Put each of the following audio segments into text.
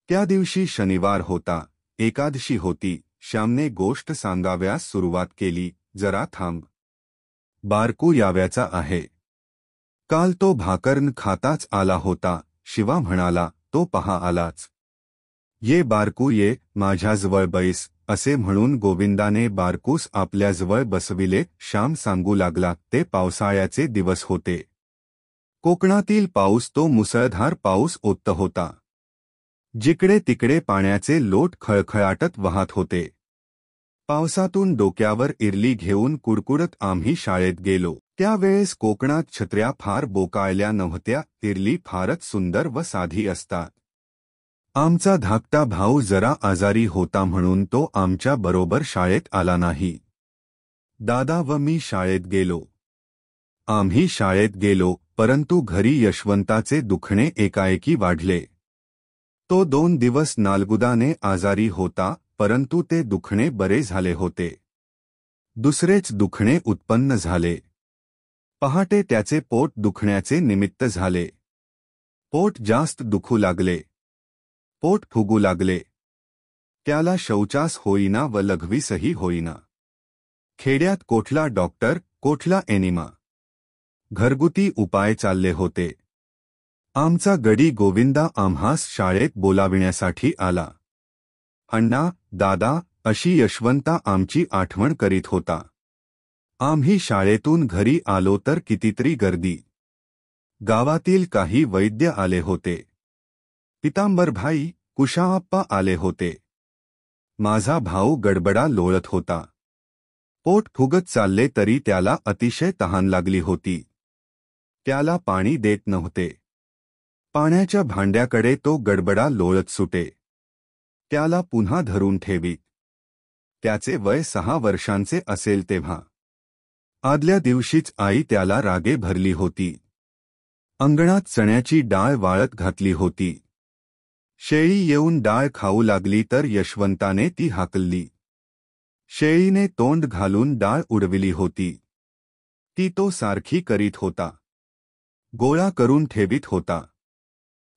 त्या दिवशी शनिवार होता, एकादशी होती. श्यामने गोष्ट सांगाव्यास सुरुवात केली. जरा थांब, बारकू याव्याचा आहे. काल तो भाकरन खाताच आला होता. शिवा म्हणाला, तो पहा आलाच. ये बारकू ये, माझ्याजवळ बैस, असे म्हणून गोविंदाने बारकूस आपल्याजवळ बसविले. श्याम सांगू लागला, ते पावसाळ्याचे दिवस होते. कोकणातील पाऊस तो मुसळधार पाऊस ओतत होता. जिकडे तिकडे पाण्याचे लोट खळखळाटत वाहत होते. पावसातून डोक्यावर इरली घेऊन कुडकुडत आम्ही शाळेत गेलो. त्यावेळेस कोकणात छत्र्या फार बोकाळल्या नव्हत्या. इरली फारच सुंदर व साधी असतात. आमचा धाकटा भाऊ जरा आजारी होता म्हणून तो आमच्या बरोबर शाळेत आला नाही. दादा व मी शाळेत गेलो. आम्ही शाळेत गेलो, परंतु घरी यशवंताचे दुखणे एकाएकी वाढले. तो 2 दिवस नालगुदाने आजारी होता, परंतु ते दुखणे बरे झाले होते. दुसरेच दुखणे उत्पन्न झाले. पहाटे त्याचे पोट दुखण्याचे निमित्त झाले. पोट जास्त दुखू लागले. पोट फुगू लागले. त्याला शौचास होईना व लघवीसही होईना. खेड्यात कोठला डॉक्टर, कोठला एनिमा. घरगुती उपाय चालले होते. आमचा गडी गोविंदा आम्हास शाळेत बोलाविण्यासाठी आला. अण्णा, दादा, अशी यशवंता आमची आठवण करीत होता. आम्ही शाळेतून घरी आलो तर कितीतरी गर्दी. गावातील काही वैद्य आले होते. पितांबरभाई, कुशाआप्पा आले होते. माझा भाऊ गडबडा लोळत होता. पोट फुगत चालले तरी त्याला अतिशय तहान लागली होती. त्याला पाणी देत नव्हते. पाण्याच्या भांड्याकडे तो गडबडा लोळत सुटे. त्याला पुन्हा धरून ठेवी. त्याचे वय 6 वर्षांचे असेल तेव्हा. आदल्या दिवशीच आई त्याला रागे भरली होती. अंगणात चण्याची डाळ वाळत घातली होती. शेळी येऊन डाळ खाऊ लागली तर यशवंताने ती हाकलली. शेळीने तोंड घालून डाळ उडविली होती. ती तो सारखी करीत होता. गोळा करून ठेवीत होता.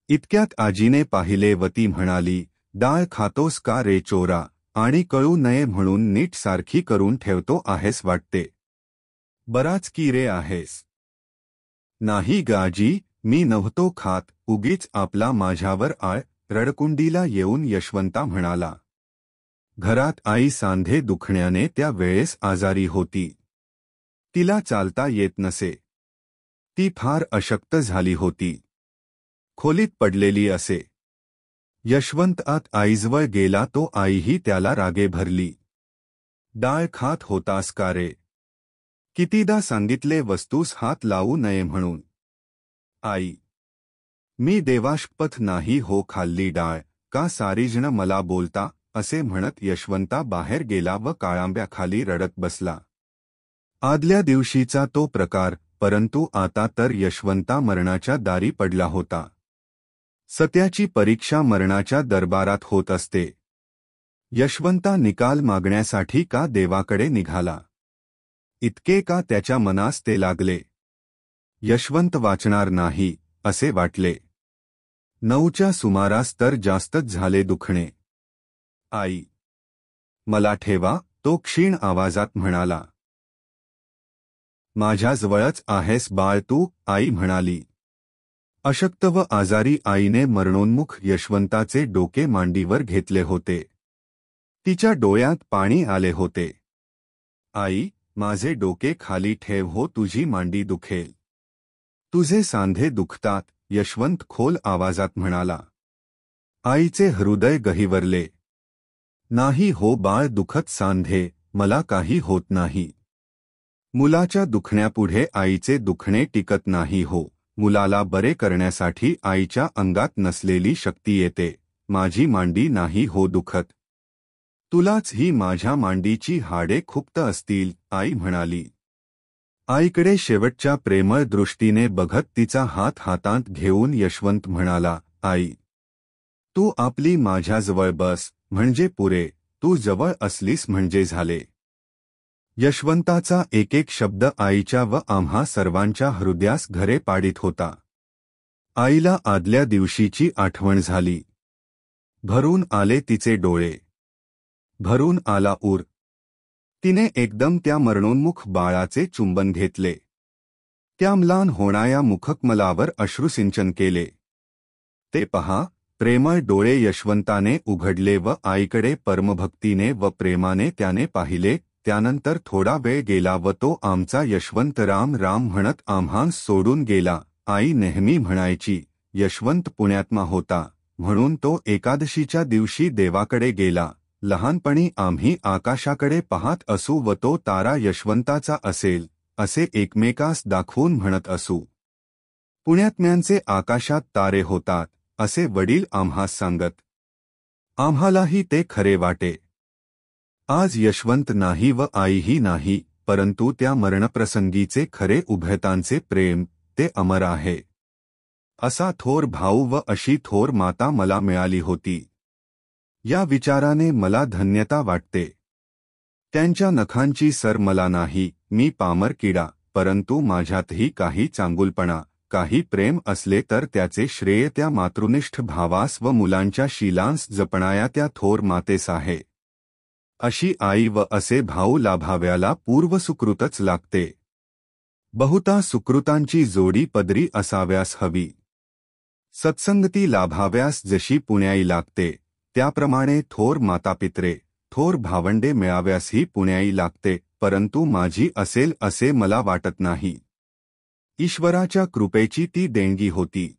इतक्यात आजीने पाहिले व ती म्हणाली, डाळ खातोस का रे चोरा, आणि कळू नये म्हणून नीट सारखी करून ठेवतो आहेस वाटते. बराच की रे आहेस. नाही ग आजी, मी नव्हतो खात, उगीच आपला माझ्यावर आळ. रडकुंडीला येऊन यशवंता म्हणाला. घरात आई सांधे दुखण्याने त्या वेळेस आजारी होती. तिला चालता येत नसे. ती फार अशक्त झाली होती. खोलीत पडलेली असे. यशवंत आत आईजवळ गेला तो आईही त्याला रागे भरली. डाळ खात होतास का रे? कितीदा सांगितले वस्तूस हात लावू नये म्हणून. आई, मी देवाशपथ नाही हो खाल्ली डाळ, का सारीजण मला बोलता, असे म्हणत यशवंता बाहेर गेला व काळांब्याखाली रडत बसला. आदल्या दिवशीचा तो प्रकार, परंतु आता तर यशवंता मरणाच्या दारी पडला होता. सत्याची परीक्षा मरणाच्या दरबारात होत असते. यशवंता निकाल मागण्यासाठी का देवाकडे निघाला. इतके का त्याच्या मनास ते लागले. यशवंत वाचणार नाही, असे वाटले. 9च्या सुमारास तर जास्तच झाले दुखणे. आई, मला ठेवा, तो क्षीण आवाजात म्हणाला. माझ्याजवळच आहेस बाळ तू, आई म्हणाली. अशक्त व आजारी आईने मरणोन्मुख यशवंताचे डोके मांडीवर घेतले होते. तिच्या डोळ्यात पाणी आले होते. आई, माझे डोके खाली ठेव हो, तुझी मांडी दुखेल. तुझे सांधे दुखतात, यशवंत खोल आवाजात म्हणाला. आईचे हृदय गहिवरले. नाही हो बाळ दुखत सांधे, मला काही होत नाही. मुलाच्या दुखण्यापुढे आईचे दुखणे टिकत नाही हो. मुलाला बरे करण्यासाठी आईच्या अंगात नसलेली शक्ती येते. माझी मांडी नाही हो दुखत. तुलाच ही माझ्या मांडीची हाडे खुपत असतील, आई म्हणाली. आईकडे शेवटच्या प्रेमळ दृष्टीने बघत तिचा हात हातात घेऊन यशवंत म्हणाला, आई, तू आपली माझ्याजवळ बस, म्हणजे पुरे. तू जवळ असलीस म्हणजे झाले. यशवंताचा एक एक शब्द आईच्या व आम्हा सर्वांच्या हृदयास घरे पाडीत होता. आईला आदल्या दिवशीची आठवण झाली. भरून आले तिचे डोळे, भरून आला ऊर. तिने एकदम त्या मरणोन्मुख बाळाचे चुंबन घेतले. त्या म्लान होणाऱ्या मुखकमलावर अश्रुसिंचन केले. ते पहा, प्रेमळ डोळे यशवंताने उघडले व आईकडे परमभक्तीने व प्रेमाने त्याने पाहिले. त्यानंतर थोडा वेळ गेला व तो आमचा यशवंत राम राम म्हणत आम्हांस सोडून गेला. आई नेहमी म्हणायची, यशवंत पुण्यात्मा होता म्हणून तो एकादशीच्या दिवशी देवाकडे गेला. लहानपणी आम्ही आकाशाकडे पाहत असू व तो तारा यशवंताचा असेल असे एकमेकास दाखवून म्हणत असू. पुण्यात्म्यांचे आकाशात तारे होतात असे वडील आम्हास सांगत. आम्हालाही ते खरे वाटे. आज यशवंत नाही व आईही नाही, परंतु त्या मरणप्रसंगीचे खरे उभयतांचे प्रेम ते अमर आहे. असा थोर भाऊ व अशी थोर माता मला मिळाली होती. या विचाराने मला धन्यता वाटते. त्यांच्या नखांची सर मला नाही, मी पामर किडा, परंतु माझ्यातही काही चांगुलपणा, काही प्रेम असले तर त्याचे श्रेय त्या मातृनिष्ठ भावास व मुलांच्या शीलांस जपणाया त्या थोर मातेस आहे. अशी आई व असे भाऊ लाभाव्याला पूर्वसुकृतच लागते. बहुता सुकृतांची जोडी पदरी असाव्यास हवी. सत्संगती लाभाव्यास जशी पुण्याई लागते, त्याप्रमाणे थोर मातापित्रे, थोर भावंडे मिळाव्यासही पुण्याई लागते, परंतु माझी असेल असे मला वाटत नाही. ईश्वराच्या कृपेची ती देणगी होती.